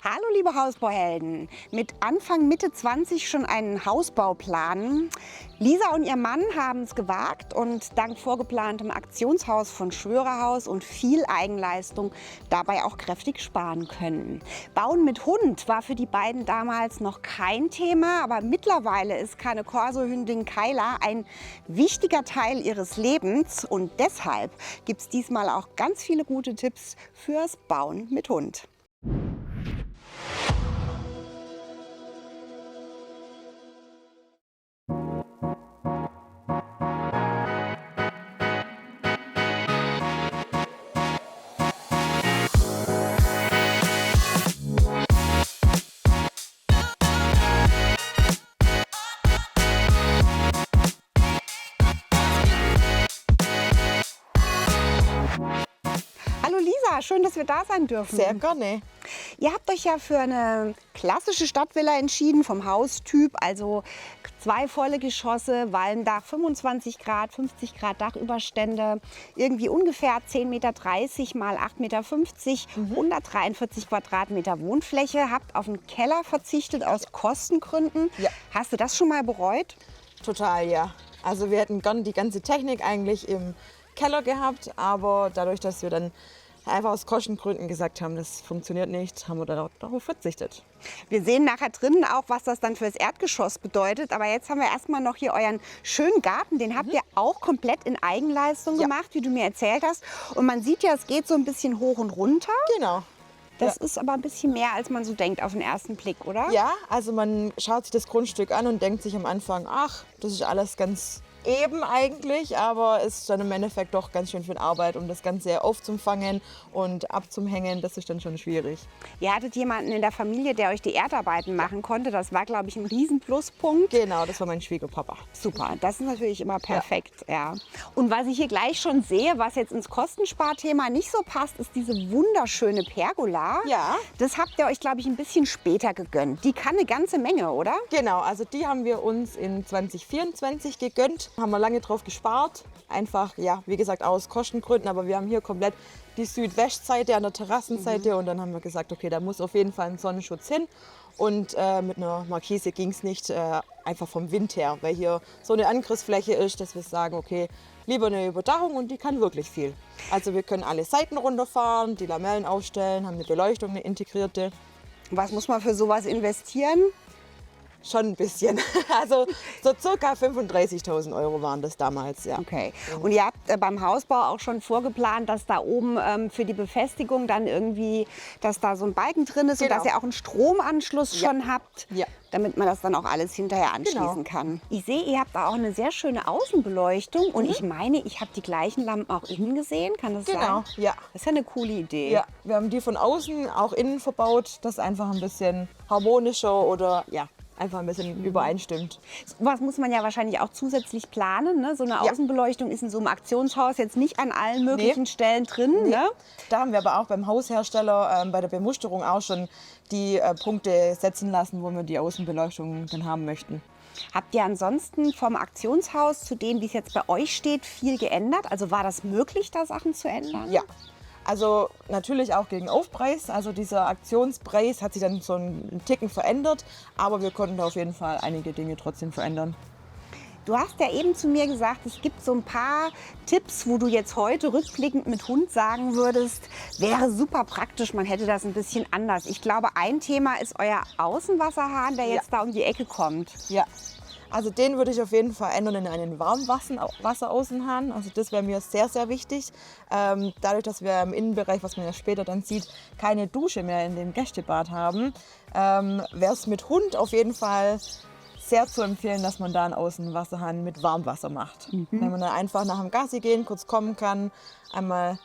Hallo liebe Hausbauhelden, mit Anfang Mitte 20 schon einen Hausbau planen. Lisa und ihr Mann haben es gewagt und dank vorgeplantem Aktionshaus von Schwörerhaus und viel Eigenleistung dabei auch kräftig sparen können. Bauen mit Hund war für die beiden damals noch kein Thema, aber mittlerweile ist Cane Corso-Hündin Kyla ein wichtiger Teil ihres Lebens und deshalb gibt es diesmal auch ganz viele gute Tipps fürs Bauen mit Hund. Hallo Lisa, schön, dass wir da sein dürfen. Sehr gerne. Ihr habt euch ja für eine klassische Stadtvilla entschieden, vom Haustyp, also 2 volle Geschosse, Walmdach, 25 Grad, 50 Grad Dachüberstände, irgendwie ungefähr 10,30 Meter mal 8,50 Meter, 143 Quadratmeter Wohnfläche. Habt auf den Keller verzichtet aus Kostengründen. Ja. Hast du das schon mal bereut? Total, ja. Also wir hätten gern die ganze Technik eigentlich im Keller gehabt, aber dadurch, dass wir dann einfach aus Kostengründen gesagt haben, das funktioniert nicht, haben wir darauf verzichtet. Wir sehen nachher drinnen auch, was das dann fürs Erdgeschoss bedeutet. Aber jetzt haben wir erstmal noch hier euren schönen Garten. Den habt ihr auch komplett in Eigenleistung gemacht, wie du mir erzählt hast. Und man sieht ja, es geht so ein bisschen hoch und runter. Genau. Das ist aber ein bisschen mehr, als man so denkt auf den ersten Blick, oder? Ja, also man schaut sich das Grundstück an und denkt sich am Anfang, ach, das ist alles ganz eben eigentlich, aber es ist dann im Endeffekt doch ganz schön viel Arbeit, um das Ganze aufzufangen und abzuhängen. Das ist dann schon schwierig. Ihr hattet jemanden in der Familie, der euch die Erdarbeiten machen konnte. Das war, glaube ich, ein Riesen-Pluspunkt. Genau, das war mein Schwiegerpapa. Super, das ist natürlich immer perfekt. Ja. Und was ich hier gleich schon sehe, was jetzt ins Kostensparthema nicht so passt, ist diese wunderschöne Pergola. Ja. Das habt ihr euch, glaube ich, ein bisschen später gegönnt. Die kann eine ganze Menge, oder? Genau, also die haben wir uns in 2024 gegönnt. Haben wir lange drauf gespart. Einfach, ja, wie gesagt, aus Kostengründen. Aber wir haben hier komplett die Südwestseite an der Terrassenseite. Und dann haben wir gesagt, okay, da muss auf jeden Fall ein Sonnenschutz hin. Und mit einer Markise ging es nicht, einfach vom Wind her. Weil hier so eine Angriffsfläche ist, dass wir sagen, okay, lieber eine Überdachung und die kann wirklich viel. Also wir können alle Seiten runterfahren, die Lamellen aufstellen, haben eine Beleuchtung, eine integrierte. Was muss man für sowas investieren? Schon ein bisschen. Also so circa 35.000 € waren das damals, ja. Okay. Und ihr habt beim Hausbau auch schon vorgeplant, dass da oben für die Befestigung dann irgendwie, dass da so ein Balken drin ist, Genau. und dass ihr auch einen Stromanschluss schon habt, Ja. damit man das dann auch alles hinterher anschließen kann. Ich sehe, ihr habt da auch eine sehr schöne Außenbeleuchtung und ich meine, ich habe die gleichen Lampen auch innen gesehen. Kann das sein? Genau, ja. Das ist ja eine coole Idee. Ja, wir haben die von außen auch innen verbaut, das einfach ein bisschen harmonischer oder ja, einfach ein bisschen übereinstimmt. Was muss man ja wahrscheinlich auch zusätzlich planen. Ne? So eine Außenbeleuchtung ist in so einem Aktionshaus jetzt nicht an allen möglichen Stellen drin. Ne? Da haben wir aber auch beim Haushersteller bei der Bemusterung auch schon die Punkte setzen lassen, wo wir die Außenbeleuchtung dann haben möchten. Habt ihr ansonsten vom Aktionshaus zu dem, wie es jetzt bei euch steht, viel geändert? Also war das möglich, da Sachen zu ändern? Ja. Also natürlich auch gegen Aufpreis. Also dieser Aktionspreis hat sich dann so einen Ticken verändert, aber wir konnten da auf jeden Fall einige Dinge trotzdem verändern. Du hast ja eben zu mir gesagt, es gibt so ein paar Tipps, wo du jetzt heute rückblickend mit Hund sagen würdest, wäre super praktisch, man hätte das ein bisschen anders. Ich glaube, ein Thema ist euer Außenwasserhahn, der jetzt da um die Ecke kommt. Ja. Also den würde ich auf jeden Fall ändern in einen Warmwasseraußenhahn. Also das wäre mir sehr, sehr wichtig. Dadurch, dass wir im Innenbereich, was man ja später dann sieht, keine Dusche mehr in dem Gästebad haben, wäre es mit Hund auf jeden Fall sehr zu empfehlen, dass man da einen Außenwasserhahn mit Warmwasser macht. Wenn man dann einfach nach dem Gassi gehen, kurz kommen kann, einmal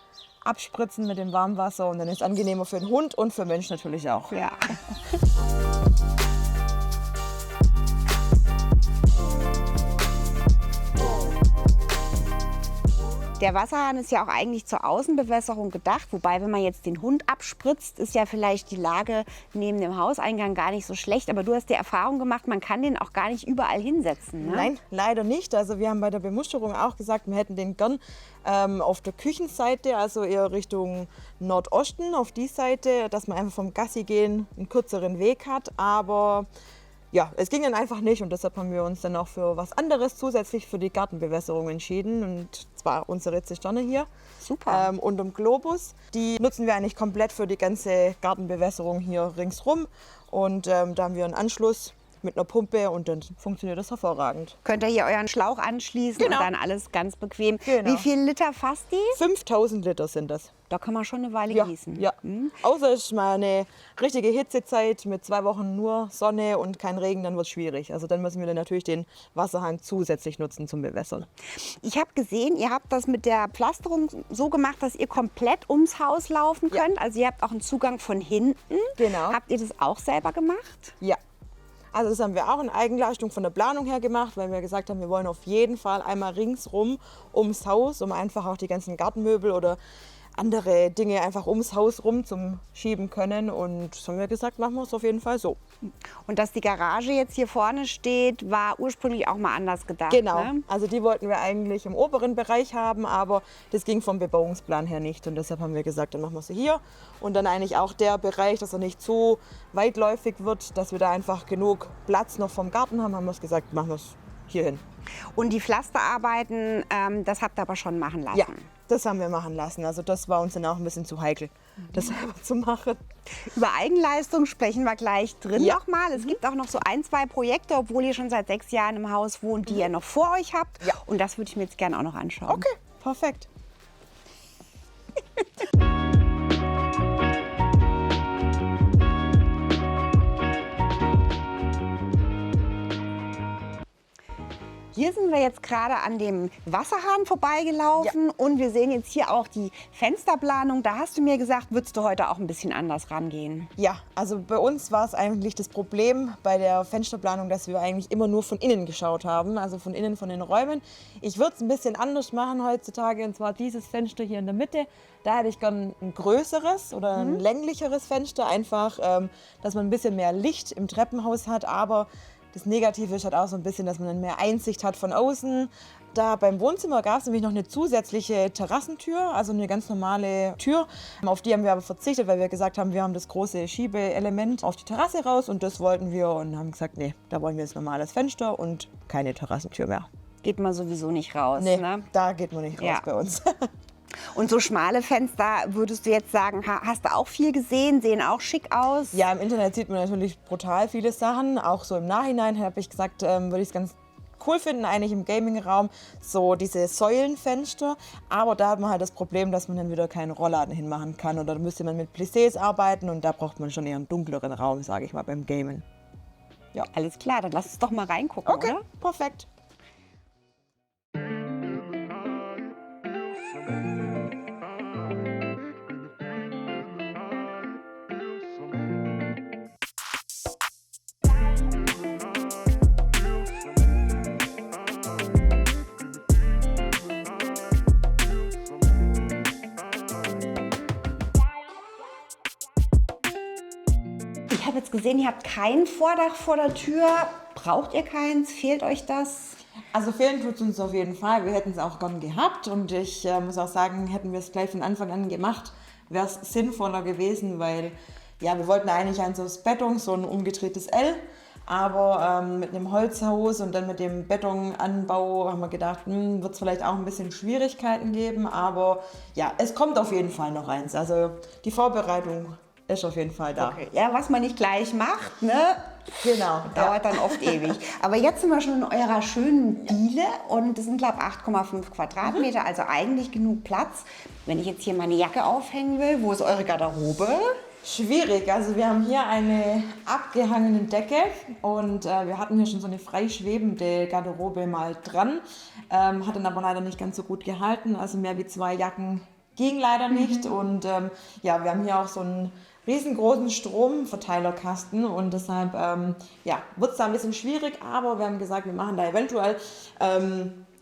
abspritzen mit dem Warmwasser und dann ist es angenehmer für den Hund und für den Mensch natürlich auch. Ja. Der Wasserhahn ist ja auch eigentlich zur Außenbewässerung gedacht. Wobei, wenn man jetzt den Hund abspritzt, ist ja vielleicht die Lage neben dem Hauseingang gar nicht so schlecht. Aber du hast die Erfahrung gemacht, man kann den auch gar nicht überall hinsetzen. Ne? Nein, leider nicht. Also wir haben bei der Bemusterung auch gesagt, wir hätten den gern auf der Küchenseite, also eher Richtung Nordosten, auf die Seite, dass man einfach vom Gassi gehen einen kürzeren Weg hat. Aber ja, es ging dann einfach nicht und deshalb haben wir uns dann auch für was anderes zusätzlich für die Gartenbewässerung entschieden. Und zwar unsere Zisterne hier. Super. Unterm Globus. Die nutzen wir eigentlich komplett für die ganze Gartenbewässerung hier ringsrum. Und da haben wir einen Anschluss mit einer Pumpe und dann funktioniert das hervorragend. Könnt ihr hier euren Schlauch anschließen Genau. und dann alles ganz bequem. Genau. Wie viel Liter fasst die? 5000 Liter sind das. Da kann man schon eine Weile Ja, gießen. ja. Außer es ist mal eine richtige Hitzezeit mit 2 Wochen nur Sonne und kein Regen, dann wird es schwierig. Also dann müssen wir dann natürlich den Wasserhahn zusätzlich nutzen zum Bewässern. Ich habe gesehen, ihr habt das mit der Pflasterung so gemacht, dass ihr komplett ums Haus laufen Ja. könnt. Also ihr habt auch einen Zugang von hinten. Genau. Habt ihr das auch selber gemacht? Ja. Also das haben wir auch in Eigenleistung von der Planung her gemacht, weil wir gesagt haben, wir wollen auf jeden Fall einmal ringsrum ums Haus, um einfach auch die ganzen Gartenmöbel oder andere Dinge einfach ums Haus rum zum schieben können. Und das haben wir gesagt, machen wir es auf jeden Fall so. Und dass die Garage jetzt hier vorne steht, war ursprünglich auch mal anders gedacht. Genau, Ne? also die wollten wir eigentlich im oberen Bereich haben, aber das ging vom Bebauungsplan her nicht. Und deshalb haben wir gesagt, dann machen wir sie hier. Und dann eigentlich auch der Bereich, dass er nicht so weitläufig wird, dass wir da einfach genug Platz noch vom Garten haben, haben wir es gesagt, machen wir es hier hin. Und die Pflasterarbeiten, das habt ihr aber schon machen lassen. Ja, das haben wir machen lassen. Also das war uns dann auch ein bisschen zu heikel, das selber zu machen. Über Eigenleistung sprechen wir gleich drin Ja. nochmal. Es gibt auch noch so 1, 2 Projekte, obwohl ihr schon seit 6 Jahren im Haus wohnt, die ihr noch vor euch habt. Ja. Und das würde ich mir jetzt gerne auch noch anschauen. Okay, perfekt. Hier sind wir jetzt gerade an dem Wasserhahn vorbeigelaufen und wir sehen jetzt hier auch die Fensterplanung. Da hast du mir gesagt, würdest du heute auch ein bisschen anders rangehen. Ja, also bei uns war es eigentlich das Problem bei der Fensterplanung, dass wir eigentlich immer nur von innen geschaut haben, also von innen von den Räumen. Ich würde es ein bisschen anders machen heutzutage, und zwar dieses Fenster hier in der Mitte. Da hätte ich gern ein größeres oder ein länglicheres Fenster, einfach, dass man ein bisschen mehr Licht im Treppenhaus hat, aber das Negative ist halt auch so ein bisschen, dass man dann mehr Einsicht hat von außen. Da beim Wohnzimmer gab es nämlich noch eine zusätzliche Terrassentür, also eine ganz normale Tür. Auf die haben wir aber verzichtet, weil wir gesagt haben, wir haben das große Schiebeelement auf die Terrasse raus und das wollten wir und haben gesagt, nee, da wollen wir jetzt normales Fenster und keine Terrassentür mehr. Geht man sowieso nicht raus. Nee, Ne? da geht man nicht raus Ja. bei uns. Und so schmale Fenster, würdest du jetzt sagen, hast du auch viel gesehen, sehen auch schick aus? Ja, im Internet sieht man natürlich brutal viele Sachen. Auch so im Nachhinein habe ich gesagt, würde ich es ganz cool finden, eigentlich im Gaming-Raum, so diese Säulenfenster. Aber da hat man halt das Problem, dass man dann wieder keinen Rollladen hinmachen kann. Oder da müsste man mit Plissés arbeiten und da braucht man schon eher einen dunkleren Raum, sage ich mal, beim Gamen. Ja. Alles klar, dann lass uns doch mal reingucken, Okay, oder? perfekt. Ich habe jetzt gesehen, ihr habt kein Vordach vor der Tür. Braucht ihr keins? Fehlt euch das? Also fehlen tut es uns auf jeden Fall. Wir hätten es auch gern gehabt und ich muss auch sagen, hätten wir es gleich von Anfang an gemacht, wäre es sinnvoller gewesen, weil ja, wir wollten eigentlich ein so das Bettung, so ein umgedrehtes L, aber mit einem Holzhaus und dann mit dem Betonanbau haben wir gedacht, wird es vielleicht auch ein bisschen Schwierigkeiten geben, aber ja, es kommt auf jeden Fall noch eins. Also die Vorbereitung ist auf jeden Fall da. Okay. Ja, was man nicht gleich macht, ne? Genau. Dauert dann oft ewig. Aber jetzt sind wir schon in eurer schönen Diele und das sind, glaube ich, 8,5 Quadratmeter, also eigentlich genug Platz. Wenn ich jetzt hier meine Jacke aufhängen will, wo ist eure Garderobe? Schwierig, also wir haben hier eine abgehangene Decke und wir hatten hier schon so eine freischwebende Garderobe mal dran, hat dann aber leider nicht ganz so gut gehalten, also mehr wie 2 Jacken ging leider nicht und ja, wir haben hier auch so einen riesengroßen Stromverteilerkasten und deshalb ja, wird es da ein bisschen schwierig, aber wir haben gesagt, wir machen da eventuell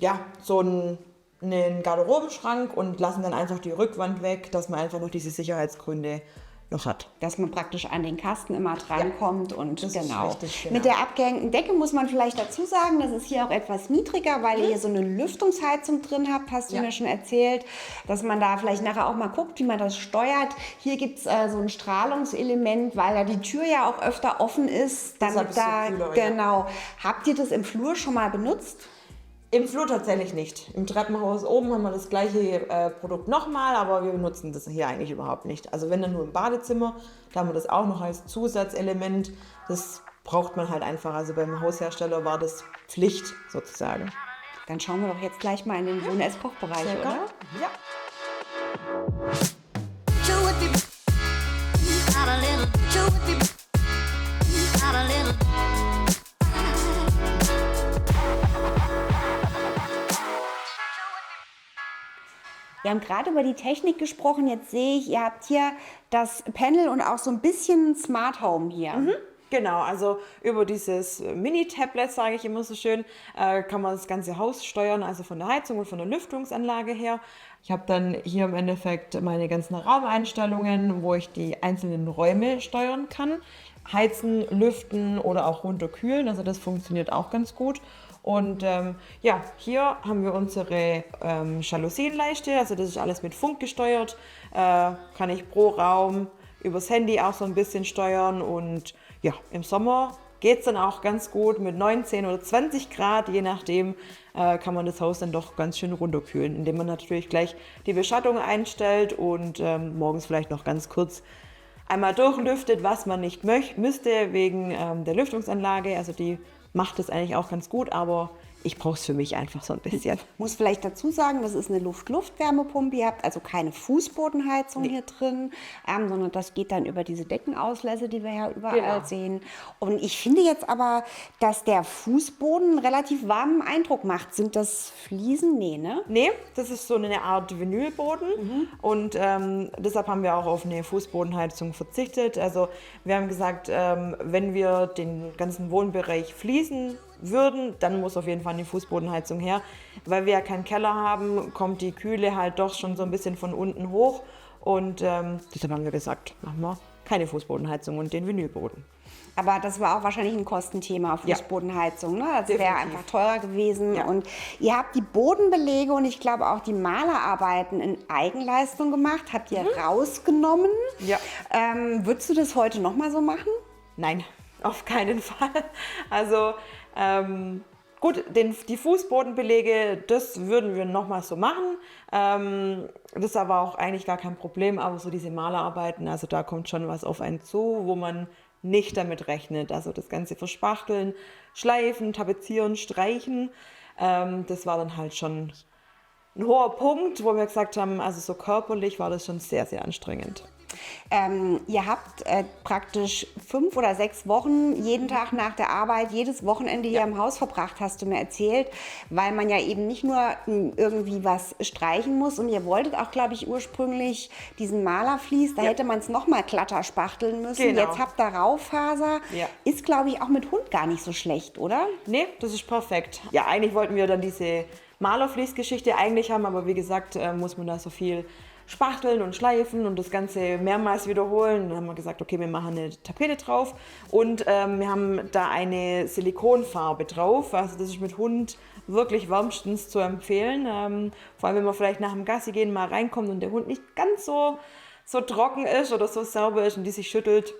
ja, so ein einen Garderobenschrank und lassen dann einfach die Rückwand weg, dass man einfach noch diese Sicherheitsgründe noch hat. Dass man praktisch an den Kasten immer drankommt und das ist genau. richtig, genau. Mit der abgehängten Decke muss man vielleicht dazu sagen, das ist hier auch etwas niedriger, weil ihr hier so eine Lüftungsheizung drin habt, hast du mir schon erzählt, dass man da vielleicht nachher auch mal guckt, wie man das steuert. Hier gibt es so ein Strahlungselement, weil da die Tür ja auch öfter offen ist. Damit Deshalb ist es da, so kühler, genau. Habt ihr das im Flur schon mal benutzt? Im Flur tatsächlich nicht. Im Treppenhaus oben haben wir das gleiche Produkt nochmal, aber wir benutzen das hier eigentlich überhaupt nicht. Also wenn dann nur im Badezimmer, da haben wir das auch noch als Zusatzelement. Das braucht man halt einfach. Also beim Haushersteller war das Pflicht sozusagen. Dann schauen wir doch jetzt gleich mal in den Wohn-Ess-Kochbereich, oder? Ja. Wir haben gerade über die Technik gesprochen. Jetzt sehe ich, ihr habt hier das Panel und auch so ein bisschen Smart Home hier. Genau, also über dieses Mini-Tablet, sage ich immer so schön, kann man das ganze Haus steuern, also von der Heizung und von der Lüftungsanlage her. Ich habe dann hier im Endeffekt meine ganzen Raumeinstellungen, wo ich die einzelnen Räume steuern kann. Heizen, lüften oder auch runterkühlen, also das funktioniert auch ganz gut. Und ja, hier haben wir unsere Jalousienleiste, also das ist alles mit Funk gesteuert, kann ich pro Raum übers Handy auch so ein bisschen steuern und ja, im Sommer geht es dann auch ganz gut mit 19 oder 20 Grad, je nachdem kann man das Haus dann doch ganz schön runterkühlen, indem man natürlich gleich die Beschattung einstellt und morgens vielleicht noch ganz kurz einmal durchlüftet, was man nicht müsste wegen der Lüftungsanlage, also die macht es eigentlich auch ganz gut, aber ich brauche es für mich einfach so ein bisschen. Muss vielleicht dazu sagen, das ist eine Luft-Luft-Wärmepumpe. Ihr habt also keine Fußbodenheizung hier drin, sondern das geht dann über diese Deckenauslässe, die wir ja überall sehen. Und ich finde jetzt aber, dass der Fußboden einen relativ warmen Eindruck macht. Sind das Fliesen? Nee, ne? Nee, das ist so eine Art Vinylboden und deshalb haben wir auch auf eine Fußbodenheizung verzichtet. Also wir haben gesagt, wenn wir den ganzen Wohnbereich fließen würden, dann muss auf jeden Fall eine Fußbodenheizung her. Weil wir ja keinen Keller haben, kommt die Kühle halt doch schon so ein bisschen von unten hoch. Und deshalb haben wir gesagt, machen wir keine Fußbodenheizung und den Vinylboden. Aber das war auch wahrscheinlich ein Kostenthema, Fußbodenheizung. Ne? Das wäre einfach teurer gewesen. Ja. Und ihr habt die Bodenbelege und ich glaube auch die Malerarbeiten in Eigenleistung gemacht. Habt ihr rausgenommen. Ja. Würdest du das heute nochmal so machen? Nein, auf keinen Fall. Also gut, die Fußbodenbelege, das würden wir nochmal so machen. Das ist aber auch eigentlich gar kein Problem, aber so diese Malerarbeiten, also da kommt schon was auf einen zu, wo man nicht damit rechnet. Also das ganze Verspachteln, Schleifen, Tapezieren, Streichen, das war dann halt schon ein hoher Punkt, wo wir gesagt haben, also so körperlich war das schon sehr, sehr anstrengend. Ihr habt praktisch 5 oder 6 Wochen jeden Tag nach der Arbeit, jedes Wochenende hier im Haus verbracht, hast du mir erzählt, weil man ja eben nicht nur irgendwie was streichen muss und ihr wolltet auch, glaube ich, ursprünglich diesen Malervlies, da hätte man es nochmal glatter spachteln müssen. Genau. Jetzt habt ihr Raufaser, ist, glaube ich, auch mit Hund gar nicht so schlecht, oder? Nee, das ist perfekt. Ja, eigentlich wollten wir dann diese Malervlies-Geschichte eigentlich haben, aber wie gesagt, muss man da so viel spachteln und schleifen und das Ganze mehrmals wiederholen. Dann haben wir gesagt, okay, wir machen eine Tapete drauf und wir haben da eine Silikonfarbe drauf. Also das ist mit Hund wirklich wärmstens zu empfehlen. Vor allem, wenn man vielleicht nach dem Gassi gehen mal reinkommt und der Hund nicht ganz so trocken ist oder so sauber ist und die sich schüttelt,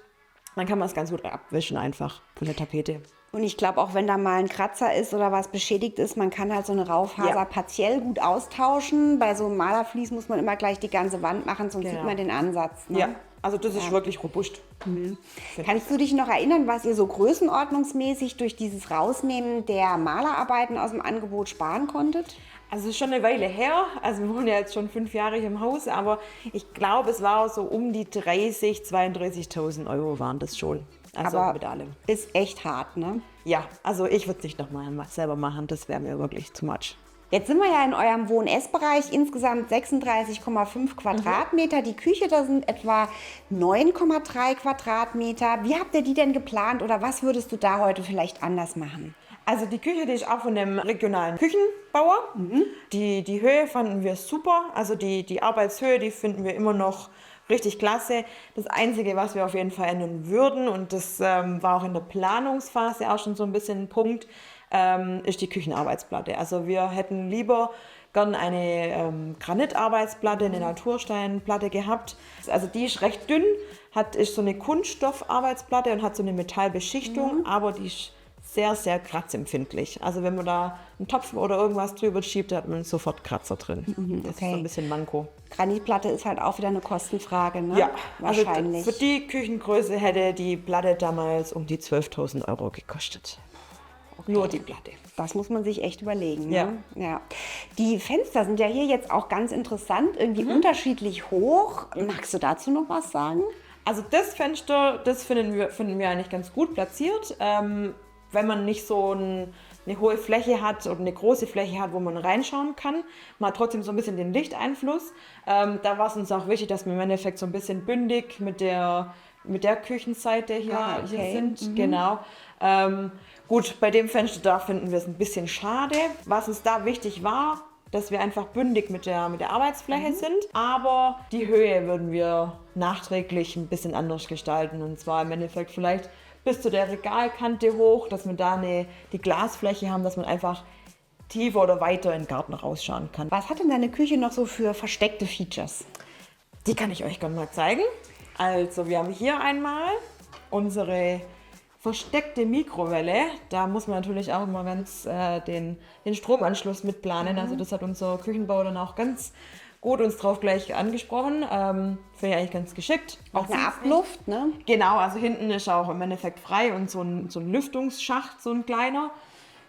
dann kann man es ganz gut abwischen einfach von der Tapete. Und ich glaube, auch wenn da mal ein Kratzer ist oder was beschädigt ist, man kann halt so eine Raufaser partiell gut austauschen. Bei so einem Malervlies muss man immer gleich die ganze Wand machen, sonst sieht man den Ansatz. Ne? Ja, also das ist wirklich robust. Kannst du dich noch erinnern, was ihr so größenordnungsmäßig durch dieses Rausnehmen der Malerarbeiten aus dem Angebot sparen konntet? Also es ist schon eine Weile her, also wir wohnen ja jetzt schon 5 Jahre hier im Haus, aber ich glaube, es war so um die 32.000 Euro waren das schon. Also aber mit allem. Ist echt hart, ne? Ja, also ich würde es nicht nochmal selber machen, das wäre mir wirklich too much. Jetzt sind wir ja in eurem Wohn-Ess-Bereich, insgesamt 36,5 Quadratmeter. Die Küche, da sind etwa 9,3 Quadratmeter. Wie habt ihr die denn geplant oder was würdest du da heute vielleicht anders machen? Also die Küche, die ist auch von einem regionalen Küchenbauer. Die Höhe fanden wir super. Also die Arbeitshöhe, die finden wir immer noch richtig klasse. Das Einzige, was wir auf jeden Fall ändern würden, und das war auch in der Planungsphase auch schon so ein bisschen ein Punkt, ist die Küchenarbeitsplatte. Also wir hätten lieber gern eine Granitarbeitsplatte, eine Natursteinplatte gehabt. Also die ist recht dünn, ist so eine Kunststoffarbeitsplatte und hat so eine Metallbeschichtung, aber die ist sehr, sehr kratzempfindlich. Also wenn man da einen Topf oder irgendwas drüber schiebt, da hat man sofort Kratzer drin. Das ist so ein bisschen Manko. Granitplatte ist halt auch wieder eine Kostenfrage, ne? Ja, wahrscheinlich. Also für die Küchengröße hätte die Platte damals um die 12.000 € gekostet. Okay. Nur die Platte. Das muss man sich echt überlegen. Ne? Ja. Ja. Die Fenster sind ja hier jetzt auch ganz interessant, irgendwie unterschiedlich hoch. Magst du dazu noch was sagen? Also das Fenster, das finden wir eigentlich ganz gut platziert. Wenn man nicht so eine hohe Fläche hat oder eine große Fläche hat, wo man reinschauen kann. Man hat trotzdem so ein bisschen den Lichteinfluss. Da war es uns auch wichtig, dass wir im Endeffekt so ein bisschen bündig mit der Küchenseite hier sind. Genau. Gut, bei dem Fenster da finden wir es ein bisschen schade. Was uns da wichtig war, dass wir einfach bündig mit der Arbeitsfläche sind. Aber die Höhe würden wir nachträglich ein bisschen anders gestalten. Und zwar im Endeffekt vielleicht bis zu der Regalkante hoch, dass wir da die Glasfläche haben, dass man einfach tiefer oder weiter in den Garten rausschauen kann. Was hat denn deine Küche noch so für versteckte Features? Die kann ich euch gerne mal zeigen. Also wir haben hier einmal unsere versteckte Mikrowelle. Da muss man natürlich auch immer ganz den Stromanschluss mitplanen. Also das hat unser Küchenbauer dann auch ganz gut uns drauf gleich angesprochen. Finde ich eigentlich ganz geschickt. Auch eine Abluft, ne? Genau, also hinten ist auch im Endeffekt frei und so ein Lüftungsschacht, so ein kleiner.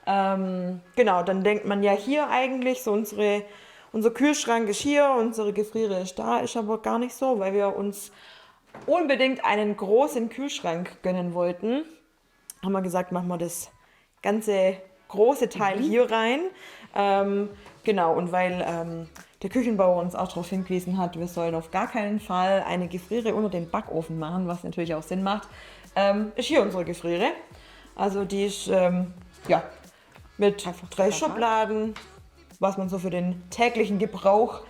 Genau, dann denkt man ja hier eigentlich, so unser Kühlschrank ist hier, unsere Gefriere ist da, ist aber gar nicht so, weil wir uns unbedingt einen großen Kühlschrank gönnen wollten. Haben wir gesagt, machen wir das ganze große Teil hier rein. Genau, und weil der Küchenbauer uns auch darauf hingewiesen hat, wir sollen auf gar keinen Fall eine Gefriere unter den Backofen machen, was natürlich auch Sinn macht, ist hier unsere Gefriere. Also die ist mit 3 Schubladen, was man so für den täglichen Gebrauch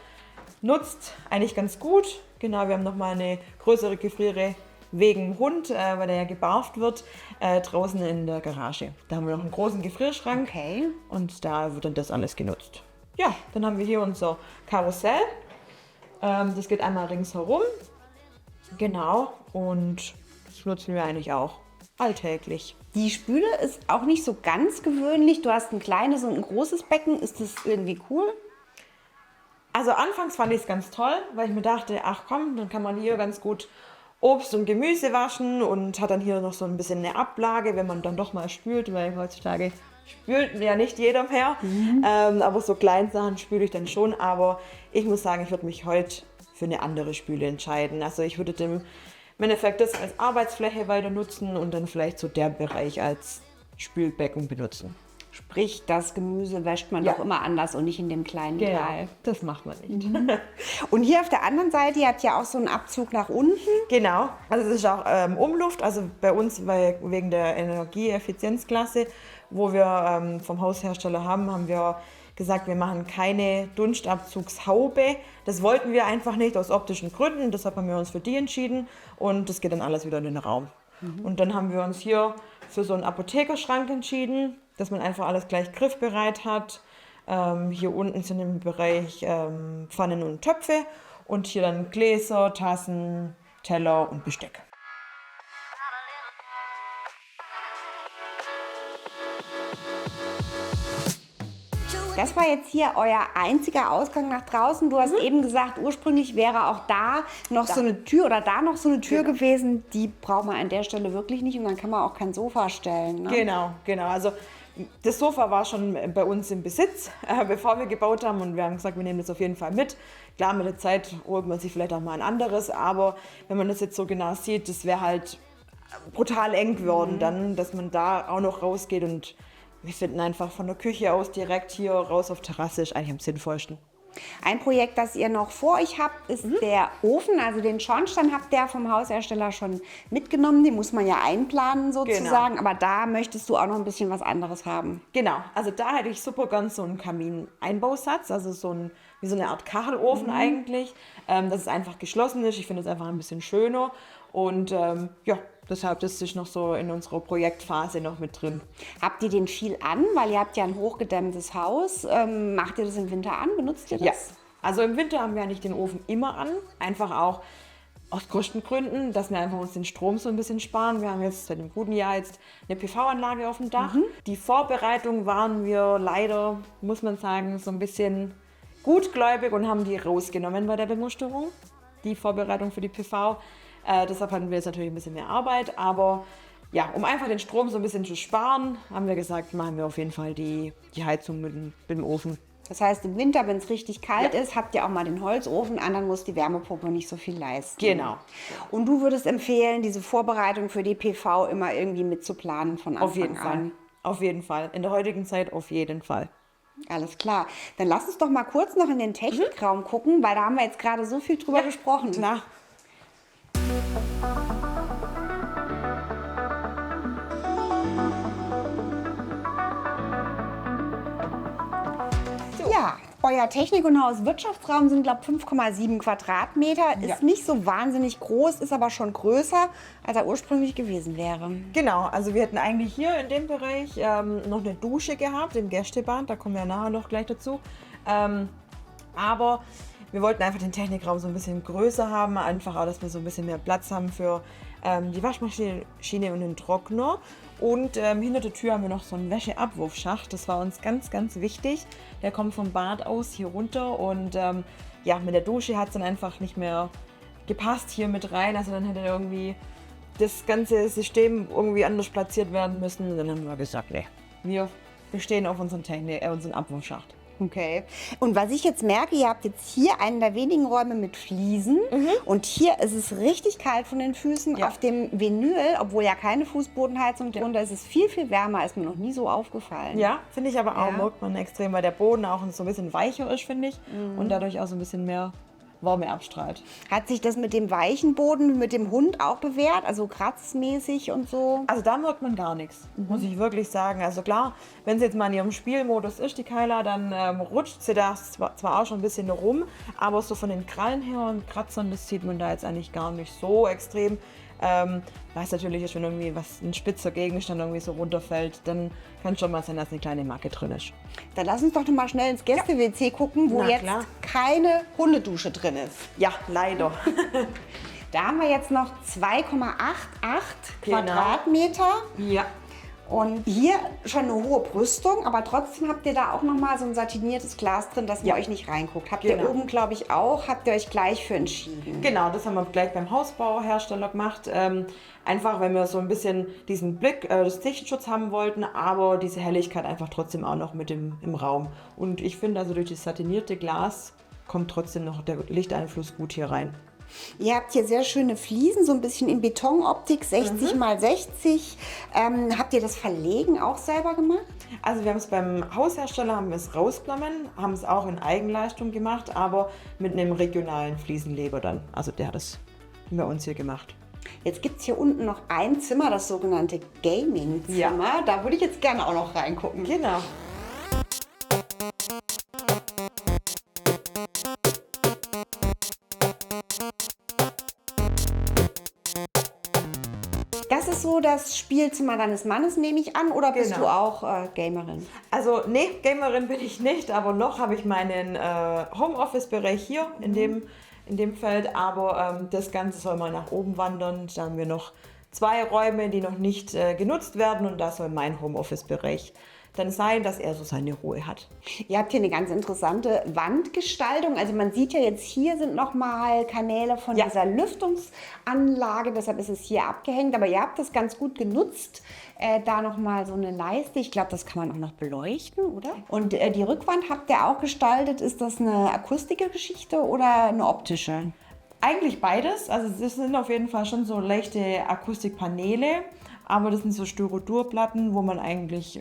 nutzt, eigentlich ganz gut. Genau, wir haben nochmal eine größere Gefriere wegen Hund, weil der ja gebarft wird, draußen in der Garage. Da haben wir noch einen großen Gefrierschrank und da wird dann das alles genutzt. Ja, dann haben wir hier unser Karussell. Das geht einmal ringsherum. Genau, und das nutzen wir eigentlich auch alltäglich. Die Spüle ist auch nicht so ganz gewöhnlich. Du hast ein kleines und ein großes Becken. Ist das irgendwie cool? Also anfangs fand ich es ganz toll, weil ich mir dachte, ach komm, dann kann man hier ganz gut Obst und Gemüse waschen und hat dann hier noch so ein bisschen eine Ablage, wenn man dann doch mal spült, weil heutzutage spült ja nicht jeder mehr. Aber so Kleinsachen spüle ich dann schon. Aber ich muss sagen, ich würde mich heute für eine andere Spüle entscheiden. Also ich würde im Endeffekt das als Arbeitsfläche weiter nutzen und dann vielleicht so der Bereich als Spülbecken benutzen. Sprich, das Gemüse wäscht man doch immer anders und nicht in dem kleinen Teil. Das macht man nicht. Und hier auf der anderen Seite, ihr habt ja auch so einen Abzug nach unten. Genau, also es ist auch Umluft, also bei uns wegen der Energieeffizienzklasse, wo wir vom Haushersteller haben wir gesagt, wir machen keine Dunstabzugshaube. Das wollten wir einfach nicht aus optischen Gründen, deshalb haben wir uns für die entschieden und das geht dann alles wieder in den Raum. Und dann haben wir uns hier für so einen Apothekerschrank entschieden, dass man einfach alles gleich griffbereit hat. Hier unten sind im Bereich Pfannen und Töpfe und hier dann Gläser, Tassen, Teller und Besteck. Das war jetzt hier euer einziger Ausgang nach draußen. Du hast eben gesagt, ursprünglich wäre auch da noch so eine Tür oder da noch so eine Tür gewesen. Die braucht man an der Stelle wirklich nicht und dann kann man auch kein Sofa stellen. Ne? Genau. Also das Sofa war schon bei uns im Besitz, bevor wir gebaut haben und wir haben gesagt, wir nehmen das auf jeden Fall mit. Klar, mit der Zeit holt man sich vielleicht auch mal ein anderes, aber wenn man das jetzt so genau sieht, das wäre halt brutal eng geworden dann, dass man da auch noch rausgeht und wir finden einfach von der Küche aus direkt hier raus auf Terrasse ist eigentlich am sinnvollsten. Ein Projekt, das ihr noch vor euch habt, ist der Ofen. Also den Schornstein habt ihr vom Haushersteller schon mitgenommen. Den muss man ja einplanen sozusagen. Aber da möchtest du auch noch ein bisschen was anderes haben. Genau, also da hätte ich super gern so einen Kamineinbausatz, also wie so eine Art Kachelofen eigentlich, dass es einfach geschlossen ist. Ich finde es einfach ein bisschen schöner und deshalb das ist noch so in unserer Projektphase noch mit drin. Habt ihr den viel an? Weil ihr habt ja ein hochgedämmtes Haus. Macht ihr das im Winter an? Benutzt ihr das? Ja, also im Winter haben wir eigentlich den Ofen immer an, einfach auch aus Kostengründen, dass wir einfach uns den Strom so ein bisschen sparen. Wir haben jetzt seit einem guten Jahr eine PV-Anlage auf dem Dach. Die Vorbereitung waren wir leider, muss man sagen, so ein bisschen gutgläubig und haben die rausgenommen bei der Bemusterung, die Vorbereitung für die PV. Deshalb hatten wir jetzt natürlich ein bisschen mehr Arbeit, aber ja, um einfach den Strom so ein bisschen zu sparen, haben wir gesagt, machen wir auf jeden Fall die Heizung mit dem Ofen. Das heißt, im Winter, wenn es richtig kalt ist, habt ihr auch mal den Holzofen an, dann muss die Wärmepumpe nicht so viel leisten. Genau. Und du würdest empfehlen, diese Vorbereitung für die PV immer irgendwie mitzuplanen von Anfang Auf jeden an? Fall. Auf jeden Fall. In der heutigen Zeit auf jeden Fall. Alles klar. Dann lass uns doch mal kurz noch in den Technikraum gucken, weil da haben wir jetzt gerade so viel drüber gesprochen. Klar. Ja, euer Technik- und Hauswirtschaftsraum sind, glaube ich, 5,7 Quadratmeter. Ist Ja. nicht so wahnsinnig groß, ist aber schon größer, als er ursprünglich gewesen wäre. Genau, also wir hätten eigentlich hier in dem Bereich noch eine Dusche gehabt, im Gästebad, da kommen wir nachher noch gleich dazu. Aber wir wollten einfach den Technikraum so ein bisschen größer haben, einfach auch, dass wir so ein bisschen mehr Platz haben für die Waschmaschine und den Trockner. Und hinter der Tür haben wir noch so einen Wäscheabwurfschacht. Das war uns ganz, ganz wichtig. Der kommt vom Bad aus hier runter und mit der Dusche hat es dann einfach nicht mehr gepasst hier mit rein. Also dann hätte irgendwie das ganze System irgendwie anders platziert werden müssen. Und dann haben wir gesagt, nee, wir bestehen auf unseren Abwurfschacht. Okay. Und was ich jetzt merke, ihr habt jetzt hier einen der wenigen Räume mit Fliesen und hier ist es richtig kalt von den Füßen. Ja. Auf dem Vinyl, obwohl ja keine Fußbodenheizung drunter ist, ist es viel, viel wärmer. Ist mir noch nie so aufgefallen. Ja, finde ich aber auch, Ja. merkt man extrem, weil der Boden auch so ein bisschen weicher ist, finde ich. Und dadurch auch so ein bisschen mehr Wärme abstrahlt. Hat sich das mit dem weichen Boden, mit dem Hund auch bewährt? Also kratzmäßig und so? Also da merkt man gar nichts, muss ich wirklich sagen. Also klar, wenn sie jetzt mal in ihrem Spielmodus ist, die Kyla, dann rutscht sie da zwar auch schon ein bisschen rum, aber so von den Krallen her und Kratzern, das sieht man da jetzt eigentlich gar nicht so extrem. Weil es natürlich ist, wenn irgendwie ein spitzer Gegenstand irgendwie so runterfällt, dann kann schon mal sein, dass eine kleine Macke drin ist. Dann lass uns doch noch mal schnell ins Gäste-WC gucken, wo Na jetzt klar. keine Hundedusche drin ist. Ja, leider. Da haben wir jetzt noch 2,88 Genau. Quadratmeter. Ja. Und hier schon eine hohe Brüstung, aber trotzdem habt ihr da auch noch mal so ein satiniertes Glas drin, dass man Ja. euch nicht reinguckt. Habt Genau. ihr oben, glaube ich, auch. Habt ihr euch gleich für entschieden? Genau, das haben wir gleich beim Hausbauhersteller gemacht. Einfach, weil wir so ein bisschen diesen Blick, das Sichtschutz haben wollten, aber diese Helligkeit einfach trotzdem auch noch mit im Raum. Und ich finde, also durch das satinierte Glas kommt trotzdem noch der Lichteinfluss gut hier rein. Ihr habt hier sehr schöne Fliesen, so ein bisschen in Betonoptik, 60 mal 60. Habt ihr das Verlegen auch selber gemacht? Also wir haben es beim Haushersteller haben wir es rausgenommen, haben es auch in Eigenleistung gemacht, aber mit einem regionalen Fliesenleger dann. Also der hat es bei uns hier gemacht. Jetzt gibt es hier unten noch ein Zimmer, das sogenannte Gaming-Zimmer. Ja. Da würde ich jetzt gerne auch noch reingucken. Genau. Das ist so das Spielzimmer deines Mannes, nehme ich an, oder bist Genau. du auch Gamerin? Also nee, Gamerin bin ich nicht, aber noch habe ich meinen Homeoffice-Bereich hier in dem Feld, aber das Ganze soll mal nach oben wandern. Da haben wir noch 2 Räume, die noch nicht genutzt werden und da soll mein Homeoffice-Bereich dann sein, dass er so seine Ruhe hat. Ihr habt hier eine ganz interessante Wandgestaltung. Also man sieht ja jetzt, hier sind nochmal Kanäle von Ja. dieser Lüftungsanlage, deshalb ist es hier abgehängt. Aber ihr habt das ganz gut genutzt. Da nochmal so eine Leiste. Ich glaube, das kann man auch noch beleuchten, oder? Und die Rückwand habt ihr auch gestaltet. Ist das eine akustische oder eine optische? Eigentlich beides. Also das sind auf jeden Fall schon so leichte Akustikpaneele, aber das sind so Styrodurplatten, wo man eigentlich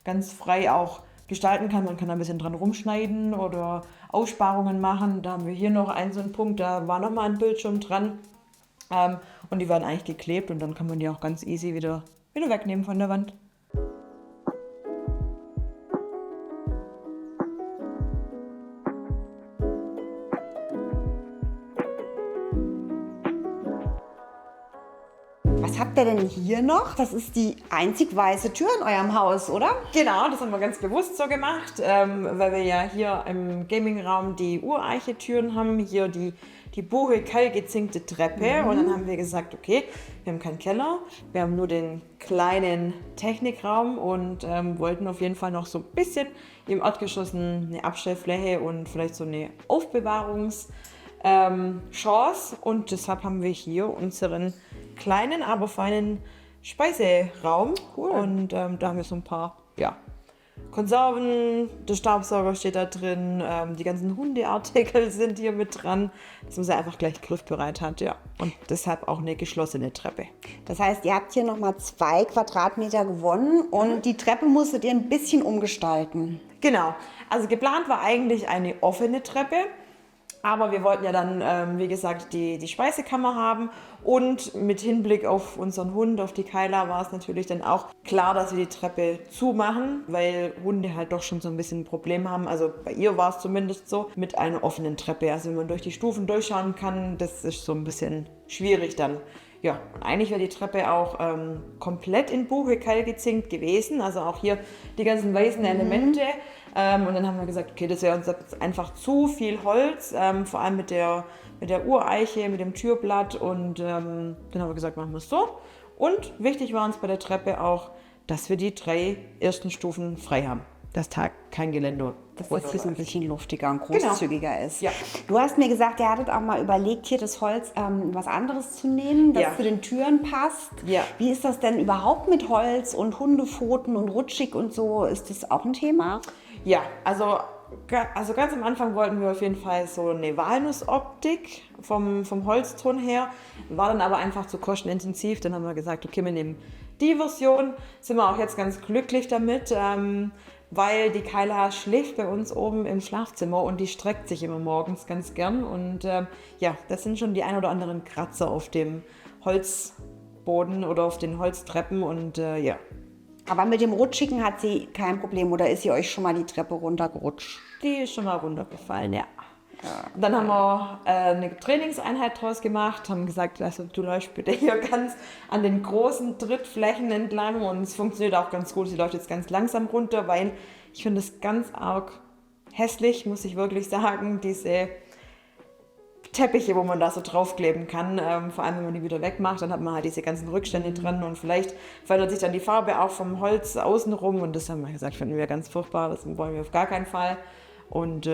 ganz frei auch gestalten kann. Man kann ein bisschen dran rumschneiden oder Aussparungen machen. Da haben wir hier noch einen so einen Punkt, da war nochmal ein Bildschirm dran. Und die werden eigentlich geklebt und dann kann man die auch ganz easy wieder wegnehmen von der Wand. Was habt ihr denn hier noch? Das ist die einzig weiße Tür in eurem Haus, oder? Genau, das haben wir ganz bewusst so gemacht, weil wir ja hier im Gamingraum die Ureiche-Türen haben, hier die Buche-Keil-gezinkte Treppe. Und dann haben wir gesagt, okay, wir haben keinen Keller, wir haben nur den kleinen Technikraum und wollten auf jeden Fall noch so ein bisschen im Erdgeschoss eine Abstellfläche und vielleicht so eine Aufbewahrungschance. Und deshalb haben wir hier unseren kleinen, aber feinen Speiseraum. Cool. Und da haben wir so ein paar, Konserven, der Staubsauger steht da drin, die ganzen Hundeartikel sind hier mit dran, dass man sie einfach gleich griffbereit hat, ja. Und deshalb auch eine geschlossene Treppe. Das heißt, ihr habt hier nochmal 2 Quadratmeter gewonnen und die Treppe musstet ihr ein bisschen umgestalten. Genau, also geplant war eigentlich eine offene Treppe, aber wir wollten ja dann, wie gesagt, die Speisekammer haben und mit Hinblick auf unseren Hund, auf die Kyla, war es natürlich dann auch klar, dass wir die Treppe zumachen, weil Hunde halt doch schon so ein bisschen ein Problem haben. Also bei ihr war es zumindest so, mit einer offenen Treppe. Also wenn man durch die Stufen durchschauen kann, das ist so ein bisschen schwierig dann. Ja, und eigentlich wäre die Treppe auch komplett in Buche-Keil gezinkt gewesen, also auch hier die ganzen weißen Elemente. Und dann haben wir gesagt, okay, das wäre uns jetzt einfach zu viel Holz, vor allem mit der Ureiche, mit dem Türblatt. Und dann haben wir gesagt, machen wir es so. Und wichtig war uns bei der Treppe auch, dass wir die 3 ersten Stufen frei haben. Dass da kein Geländer Dass das ein bisschen luftiger und großzügiger ist. Ja. Du hast mir gesagt, ihr hattet auch mal überlegt, hier das Holz was anderes zu nehmen, das zu den Türen passt. Ja. Wie ist das denn überhaupt mit Holz und Hundepfoten und rutschig und so? Ist das auch ein Thema? Ja, also ganz am Anfang wollten wir auf jeden Fall so eine Walnussoptik vom Holzton her, war dann aber einfach zu kostenintensiv. Dann haben wir gesagt, okay, wir nehmen die Version, sind wir auch jetzt ganz glücklich damit, weil die Kyla schläft bei uns oben im Schlafzimmer und die streckt sich immer morgens ganz gern. Und das sind schon die ein oder anderen Kratzer auf dem Holzboden oder auf den Holztreppen und Aber mit dem Rutschigen hat sie kein Problem oder ist sie euch schon mal die Treppe runtergerutscht? Die ist schon mal runtergefallen, ja. Dann haben wir eine Trainingseinheit draus gemacht, haben gesagt, also du läufst bitte hier ganz an den großen Trittflächen entlang und es funktioniert auch ganz gut. Sie läuft jetzt ganz langsam runter, weil ich finde es ganz arg hässlich, muss ich wirklich sagen, diese Teppiche, wo man da so draufkleben kann, vor allem wenn man die wieder wegmacht, dann hat man halt diese ganzen Rückstände dran und vielleicht verändert sich dann die Farbe auch vom Holz außenrum und das haben wir gesagt, finden wir ganz furchtbar, das wollen wir auf gar keinen Fall und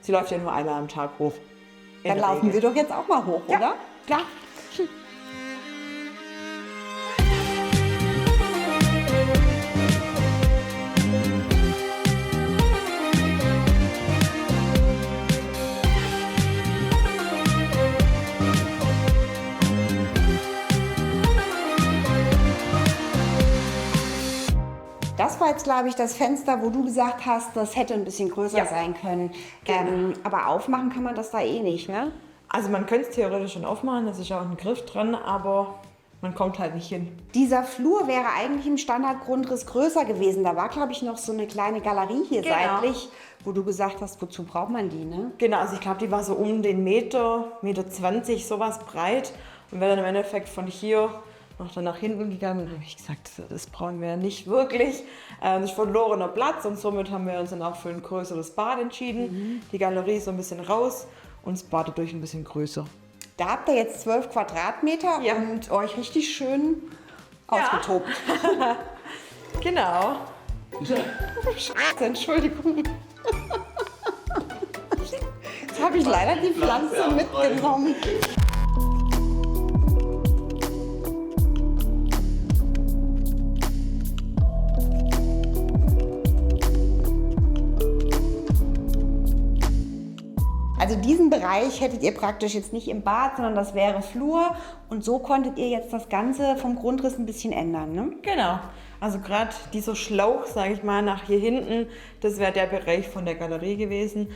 sie läuft ja nur einmal am Tag hoch. Dann laufen wir doch jetzt auch mal hoch, oder? Klar. Das war jetzt, glaube ich, das Fenster, wo du gesagt hast, das hätte ein bisschen größer sein können. Aber aufmachen kann man das da eh nicht, ne? Also man könnte es theoretisch schon aufmachen, da ist ja auch ein Griff dran, aber man kommt halt nicht hin. Dieser Flur wäre eigentlich im Standardgrundriss größer gewesen. Da war, glaube ich, noch so eine kleine Galerie hier seitlich, wo du gesagt hast, wozu braucht man die, ne? Genau, also ich glaube, die war so um den Meter 20, sowas breit und wäre dann im Endeffekt von hier noch dann nach hinten gegangen und habe ich gesagt, das brauchen wir nicht wirklich. Das ist verlorener Platz und somit haben wir uns dann auch für ein größeres Bad entschieden. Die Galerie ist so ein bisschen raus und das Bad dadurch ein bisschen größer. Da habt ihr jetzt 12 Quadratmeter und euch richtig schön ausgetobt. Genau. Scheiße, Entschuldigung. Jetzt habe ich leider die Pflanze mitgenommen. Also diesen Bereich hättet ihr praktisch jetzt nicht im Bad, sondern das wäre Flur. Und so konntet ihr jetzt das Ganze vom Grundriss ein bisschen ändern, ne? Genau. Also gerade dieser Schlauch, sage ich mal, nach hier hinten, das wäre der Bereich von der Galerie gewesen.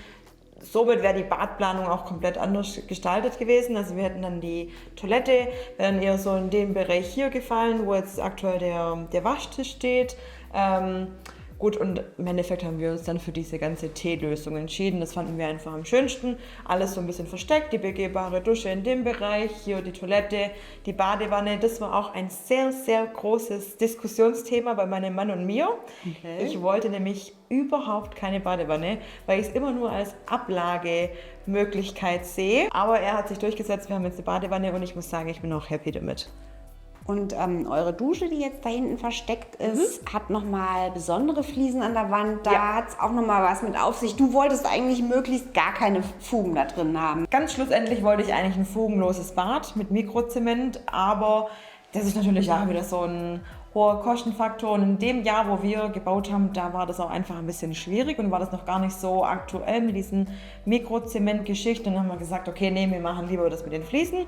Somit wäre die Badplanung auch komplett anders gestaltet gewesen. Also wir hätten dann die Toilette, wäre dann eher so in den Bereich hier gefallen, wo jetzt aktuell der Waschtisch steht. Gut, und im Endeffekt haben wir uns dann für diese ganze Teelösung entschieden. Das fanden wir einfach am schönsten. Alles so ein bisschen versteckt, die begehbare Dusche in dem Bereich, hier die Toilette, die Badewanne. Das war auch ein sehr, sehr großes Diskussionsthema bei meinem Mann und mir. Okay. Ich wollte nämlich überhaupt keine Badewanne, weil ich es immer nur als Ablagemöglichkeit sehe. Aber er hat sich durchgesetzt, wir haben jetzt eine Badewanne und ich muss sagen, ich bin auch happy damit. Und eure Dusche, die jetzt da hinten versteckt ist, hat nochmal besondere Fliesen an der Wand. Da hat es auch nochmal was mit auf sich. Du wolltest eigentlich möglichst gar keine Fugen da drin haben. Ganz schlussendlich wollte ich eigentlich ein fugenloses Bad mit Mikrozement, aber das ist natürlich auch wieder so ein hoher Kostenfaktor. Und in dem Jahr, wo wir gebaut haben, da war das auch einfach ein bisschen schwierig und war das noch gar nicht so aktuell mit diesen Mikrozement-Geschichten. Und dann haben wir gesagt, okay, nee, wir machen lieber das mit den Fliesen.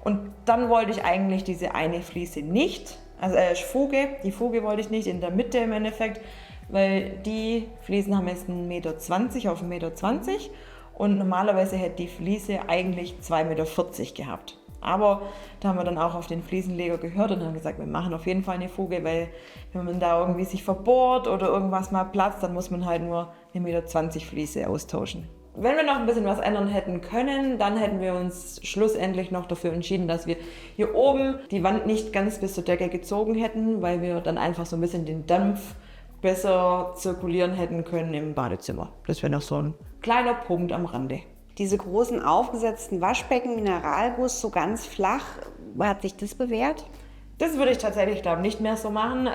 Und dann wollte ich eigentlich diese eine Fliese nicht, also Fuge, die Fuge wollte ich nicht in der Mitte im Endeffekt, weil die Fliesen haben jetzt 1,20 Meter auf 1,20 Meter und normalerweise hätte die Fliese eigentlich 2,40 Meter gehabt. Aber da haben wir dann auch auf den Fliesenleger gehört und haben gesagt, wir machen auf jeden Fall eine Fuge, weil wenn man da irgendwie sich verbohrt oder irgendwas mal platzt, dann muss man halt nur 1,20 Meter Fliese austauschen. Wenn wir noch ein bisschen was ändern hätten können, dann hätten wir uns schlussendlich noch dafür entschieden, dass wir hier oben die Wand nicht ganz bis zur Decke gezogen hätten, weil wir dann einfach so ein bisschen den Dampf besser zirkulieren hätten können im Badezimmer. Das wäre noch so ein kleiner Punkt am Rande. Diese großen aufgesetzten Waschbecken, Mineralguss, so ganz flach, hat sich das bewährt? Das würde ich tatsächlich, glaube ich, nicht mehr so machen,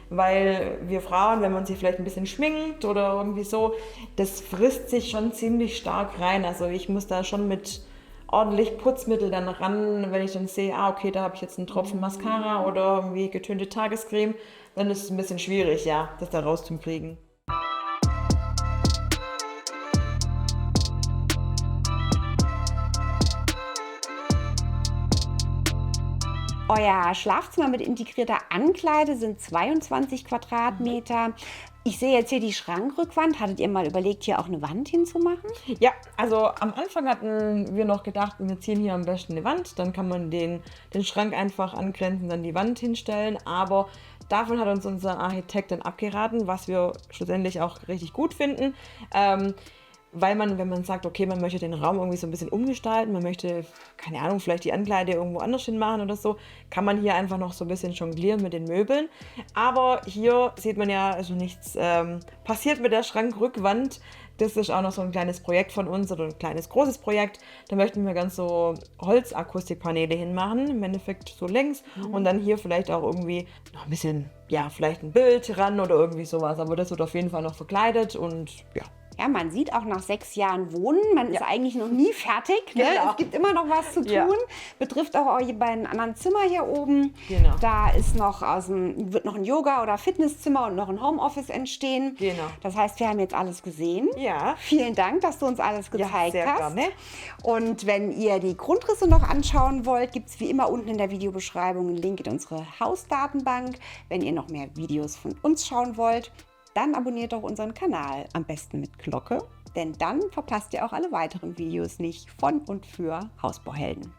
weil wir Frauen, wenn man sich vielleicht ein bisschen schminkt oder irgendwie so, das frisst sich schon ziemlich stark rein. Also ich muss da schon mit ordentlich Putzmittel dann ran, wenn ich dann sehe, okay, da habe ich jetzt einen Tropfen Mascara oder irgendwie getönte Tagescreme, dann ist es ein bisschen schwierig, ja, das da rauszukriegen. Euer Schlafzimmer mit integrierter Ankleide sind 22 Quadratmeter. Ich sehe jetzt hier die Schrankrückwand. Hattet ihr mal überlegt, hier auch eine Wand hinzumachen? Ja, also am Anfang hatten wir noch gedacht, wir ziehen hier am besten eine Wand. Dann kann man den Schrank einfach angrenzen, dann die Wand hinstellen. Aber davon hat uns unser Architekt dann abgeraten, was wir schlussendlich auch richtig gut finden. Weil man, wenn man sagt, okay, man möchte den Raum irgendwie so ein bisschen umgestalten, man möchte, keine Ahnung, vielleicht die Ankleide irgendwo anders hin machen oder so, kann man hier einfach noch so ein bisschen jonglieren mit den Möbeln. Aber hier sieht man ja, also nichts passiert mit der Schrankrückwand. Das ist auch noch so ein kleines Projekt von uns oder ein kleines, großes Projekt. Da möchten wir ganz so Holzakustikpaneele hinmachen, im Endeffekt so längs. Und dann hier vielleicht auch irgendwie noch ein bisschen, ja, vielleicht ein Bild ran oder irgendwie sowas. Aber das wird auf jeden Fall noch verkleidet und ja. Ja, man sieht auch nach 6 Jahren Wohnen, man ist eigentlich noch nie fertig. Ne? Genau. Es gibt immer noch was zu tun. Ja. Betrifft auch eure beiden anderen Zimmer hier oben. Genau. Da ist noch wird noch ein Yoga- oder Fitnesszimmer und noch ein Homeoffice entstehen. Genau. Das heißt, wir haben jetzt alles gesehen. Ja. Vielen Dank, dass du uns alles gezeigt sehr hast. gerne. Und wenn ihr die Grundrisse noch anschauen wollt, gibt es wie immer unten in der Videobeschreibung einen Link in unsere Hausdatenbank. Wenn ihr noch mehr Videos von uns schauen wollt, dann abonniert doch unseren Kanal, am besten mit Glocke, denn dann verpasst ihr auch alle weiteren Videos nicht von und für Hausbauhelden.